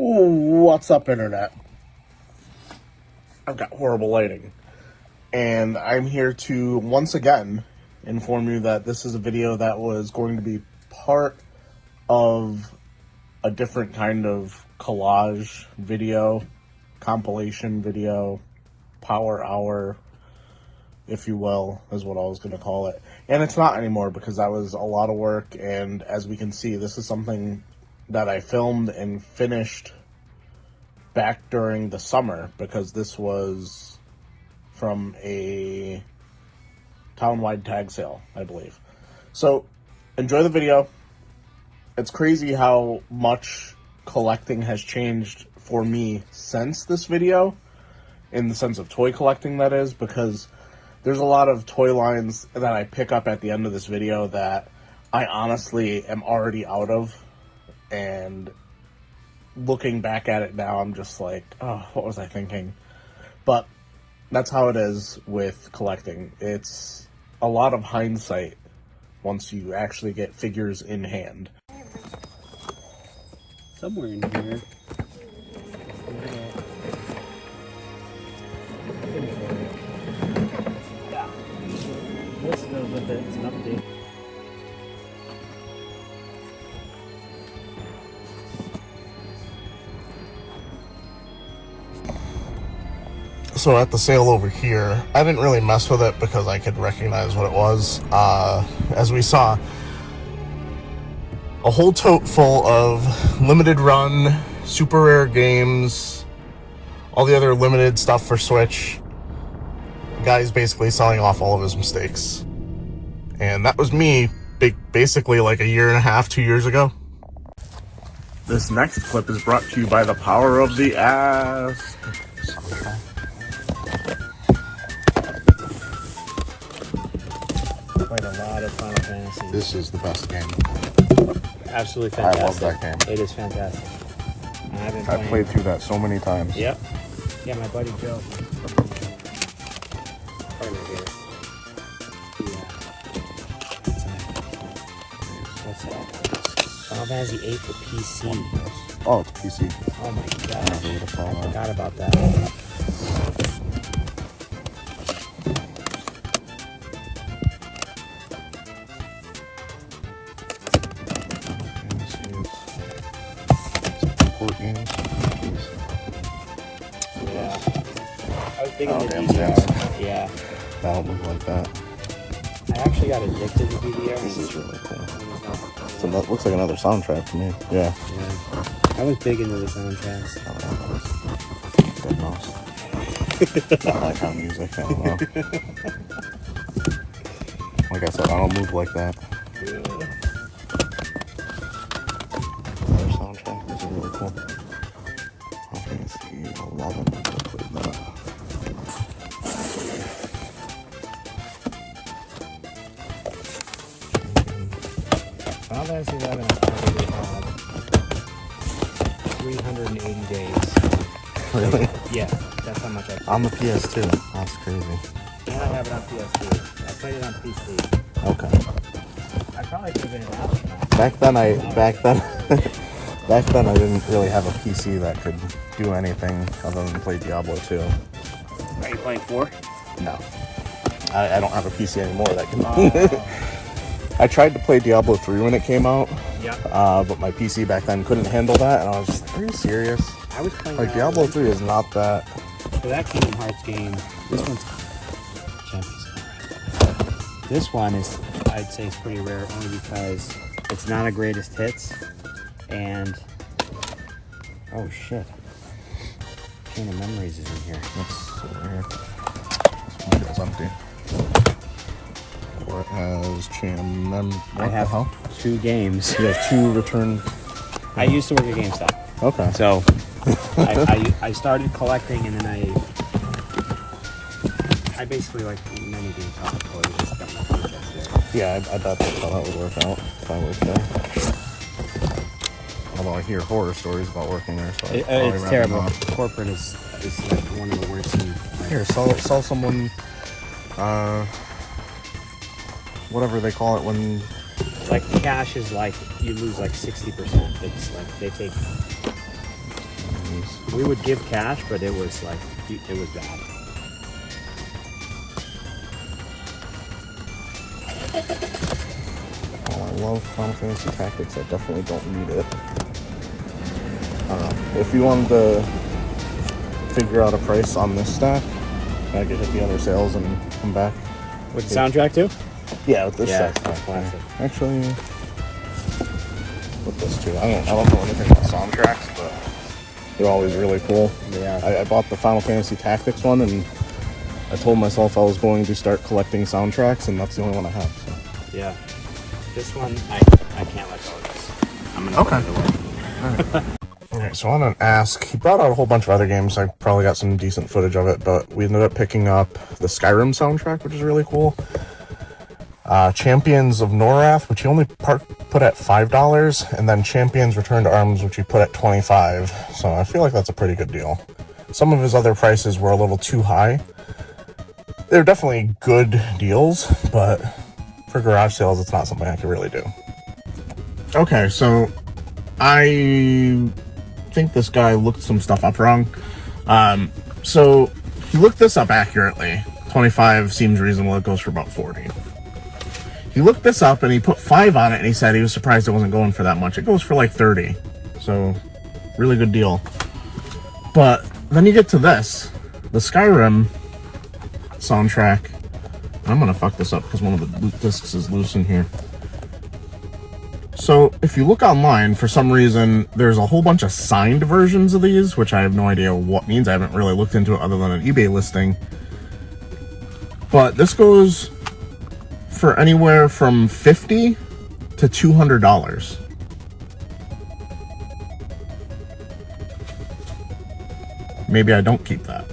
What's up, internet? I've got horrible lighting, and I'm here to once again inform you that this is a video that was going to be part of a different kind of collage video, compilation video, power hour, if you will, is what I was going to call it. And it's not anymore because that was a lot of work, and as we can see, this is something that I filmed and finished back during the summer, because this was from a town-wide tag sale, I believe. So, enjoy the video. It's crazy how much collecting has changed for me since this video, in the sense of toy collecting, that is, because there's a lot of toy lines that I pick up at the end of this video that I honestly am already out of. And looking back at it now, I'm just like, oh, what was I thinking? But that's how it is with collecting. It's a lot of hindsight once you actually get figures in hand. Somewhere in here. Yeah. This goes with it. It's an update. So at the sale over here, I didn't really mess with it because I could recognize what it was. As we saw, a whole tote full of limited run, super rare games, all the other limited stuff for Switch. The guy's basically selling off all of his mistakes. And that was me basically like a year and a half, 2 years ago. This next clip is brought to you by the power of the ass. Quite a lot of Final Fantasy. This is the best game. Absolutely fantastic. I love that game. It is fantastic. I've played through that so many times. Yep. Yeah, my buddy Joe. Partner here. What's that? Final Fantasy 8 for PC. Oh, it's PC. Oh my gosh. I forgot about that. Yeah. I was big into DDR. Yeah. That don't look like that. I actually got addicted to DDR. This is really cool. So that looks like another soundtrack to me. Yeah. Yeah. I was big into the soundtracks. Good mouse. I like how music, I don't know. Like I said, I don't move like that. Yeah. Another soundtrack. This is really cool. Okay, let's see. 11. Final Fantasy 11 I probably had 380 days. Really? Yeah, that's how much I played. On the PS2. That's crazy. And I have it on PS2. I played it on PC. Okay. I probably could have been an astronaut. Back then I didn't really have a PC that could do anything other than play Diablo 2. Are you playing 4? No. I don't have a PC anymore that can... I tried to play Diablo 3 when it came out. Yeah. But my PC back then couldn't handle that, and I was just like, are you serious? I was playing... Like, Diablo 3 is not that... For that Kingdom Hearts game, this one's... Champions. This one is, I'd say, it's pretty rare only because it's not a greatest hits, and... Oh, shit. Chain of Memories is in here. That's over here. This one is empty. Or it has Chain of Memories. I have 2 games. You have 2 return... I used to work at GameStop. Okay. So, I started collecting, and then I basically, like many GameStop employees, just got my paychecks there. Yeah, I bet that's how that would work out if I worked there. Although I hear horror stories about working there, so it's terrible. Corporate is like one of the worst things. Like, here, sell someone, whatever they call it when... Like cash is like, you lose like 60%. It's like they take games. We would give cash, but it was like, it was bad. Oh, I love Final Fantasy Tactics. I definitely don't need it. If you wanted to figure out a price on this stack, I could hit the other sales and come back. With the soundtrack too? Yeah, with this Yeah, stack. classic. Actually, with this too. I don't know anything about soundtracks, but they're always really cool. Yeah. I bought the Final Fantasy Tactics one, and I told myself I was going to start collecting soundtracks, and that's the only one I have. So. Yeah. This one, I can't let go of this. I'm gonna Okay. put it away. Alright, so I want to ask, he brought out a whole bunch of other games. I probably got some decent footage of it, but we ended up picking up the Skyrim soundtrack, which is really cool. Champions of Norath, which he only put at $5, and then Champions Return to Arms, which he put at $25. So I feel like that's a pretty good deal. Some of his other prices were a little too high. They're definitely good deals, but for garage sales, it's not something I can really do. Okay, so I think this guy looked some stuff up wrong. So he looked this up accurately. 25 seems reasonable. It goes for about 40. He looked this up and he put 5 on it, and he said he was surprised it wasn't going for that much. It goes for like 30. So really good deal. But then you get to this, the Skyrim soundtrack. I'm gonna fuck this up because one of the discs is loose in here. So if you look online, for some reason, there's a whole bunch of signed versions of these, which I have no idea what means. I haven't really looked into it other than an eBay listing. But this goes for anywhere from $50 to $200. Maybe I don't keep that.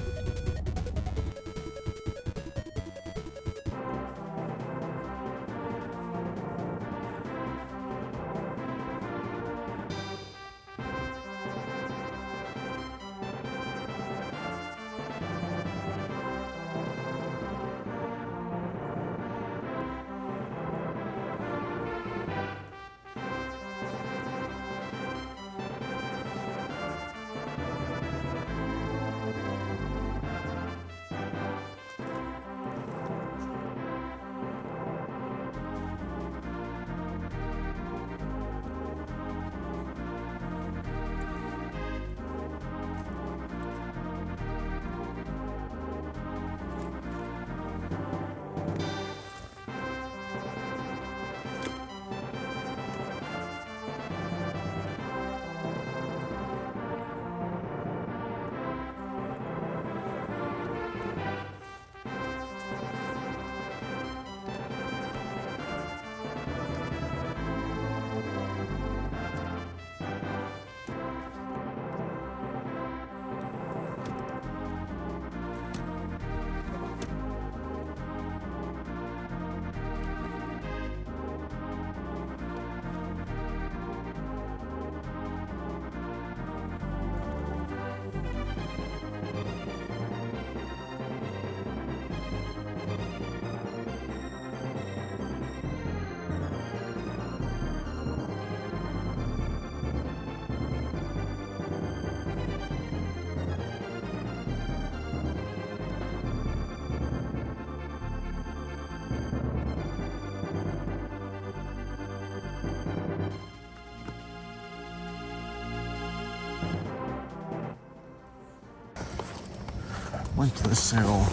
Went to this sale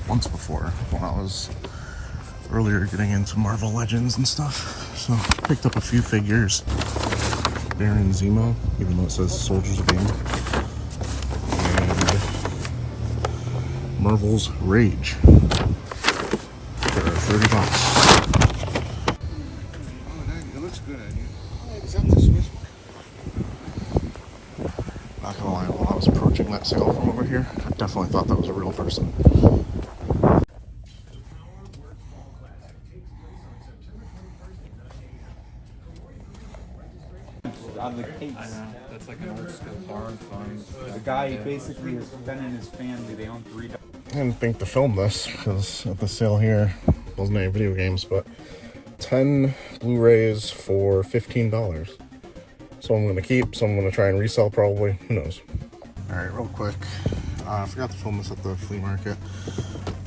once before when I was earlier getting into Marvel Legends and stuff. So picked up a few figures. Baron Zemo, even though it says Soldiers of Game. And Marvel's Rage for $30. It looks good on you. Is that the Swiss one? Not gonna lie, while I was approaching that sale from over here, I definitely thought that was a real person. On the case. That's like an old school barn find. The guy basically has been in his family. They own 3 dogs. I didn't think to film this because at the sale here wasn't any video games, but 10 Blu-rays for $15. Some I'm gonna keep, some I'm gonna try and resell probably. Who knows? Alright, real quick. I forgot to film this at the flea market.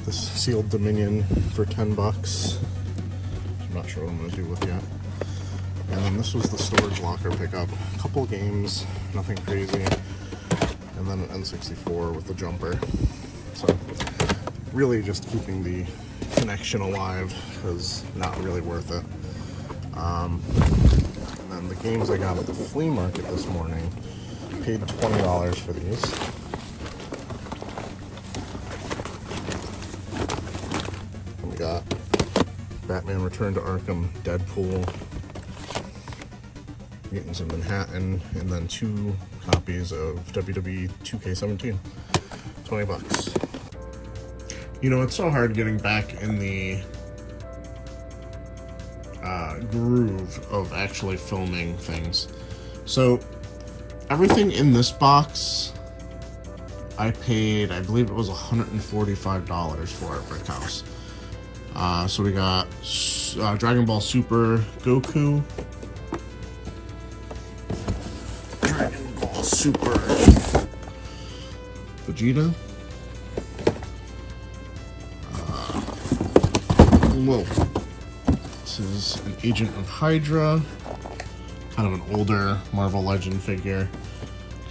This sealed Dominion for $10. I'm not sure what I'm going to do with yet. And then this was the storage locker pickup. A couple games, nothing crazy. And then an N64 with the jumper. So, really just keeping the connection alive, because not really worth it. And then the games I got at the flea market this morning, paid $20 for these. We got Batman Return to Arkham, Deadpool, Mutants in Manhattan, and then 2 copies of WWE 2K17. $20. You know, it's so hard getting back in the groove of actually filming things. So, everything in this box, I paid, I believe it was $145 for at Brick House. So we got Dragon Ball Super Goku, Dragon Ball Super Vegeta, whoa, this is an Agent of Hydra, kind of an older Marvel Legend figure,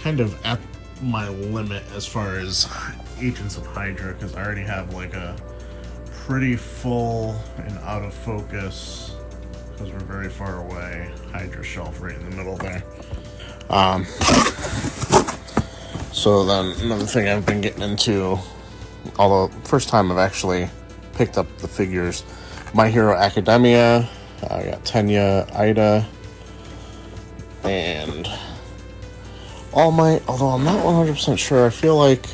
kind of at my limit as far as Agents of Hydra, because I already have like a pretty full and out of focus, because we're very far away, Hydra shelf right in the middle there. So then another thing I've been getting into, although first time I've actually picked up the figures, My Hero Academia. I got Tenya, Ida, and All Might, although I'm not 100% sure. I feel like,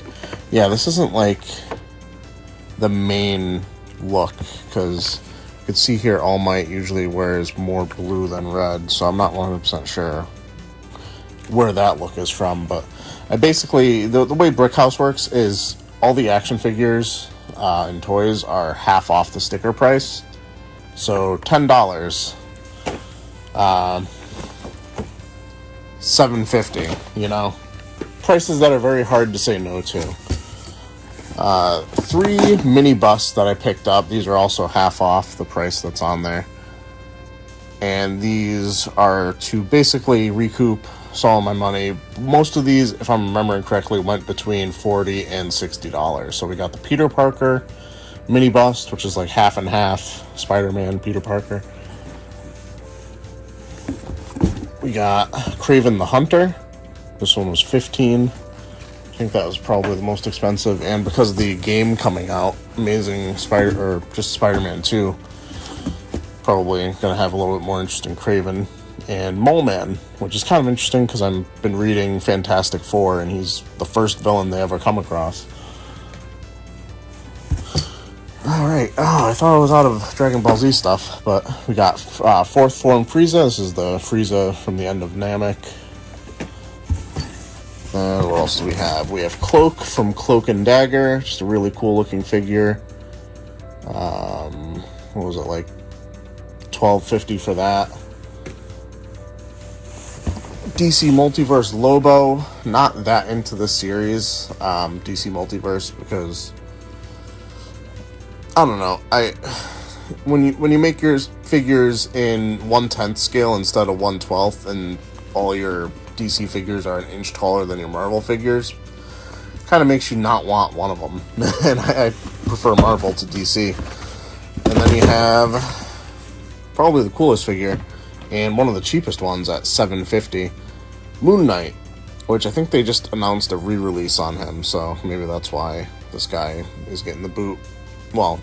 yeah, this isn't like the main look, because you can see here All Might usually wears more blue than red, so I'm not 100% sure where that look is from. But I basically, the way Brickhouse works is all the action figures and toys are half off the sticker price. So $10, $7.50, you know, prices that are very hard to say no to. 3 mini busts that I picked up. These are also half off the price that's on there. And these are to basically recoup some of my money. Most of these, if I'm remembering correctly, went between $40 and $60. So we got the Peter Parker mini bust, which is like half and half Spider-Man Peter Parker. We got Kraven the Hunter. This one was $15. I think that was probably the most expensive, and because of the game coming out, Spider-Man 2, probably gonna have a little bit more interest in Kraven. And Mole Man, which is kind of interesting because I've been reading Fantastic Four, and he's the first villain they ever come across. Alright, I thought I was out of Dragon Ball Z stuff, but we got Fourth Form Frieza. This is the Frieza from the end of Namek. What else do we have? We have Cloak from Cloak and Dagger, just a really cool looking figure. What was it, like $12.50 for that? DC Multiverse Lobo, not that into the series, DC Multiverse, because I don't know. When you make your figures in 1/10 scale instead of 1/12, and all your DC figures are an inch taller than your Marvel figures, kind of makes you not want one of them. And I prefer Marvel to DC. And then you have probably the coolest figure, and one of the cheapest ones at $7.50, Moon Knight, which I think they just announced a re-release on him, so maybe that's why this guy is getting the boot. Well,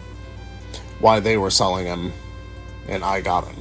why they were selling him and I got him.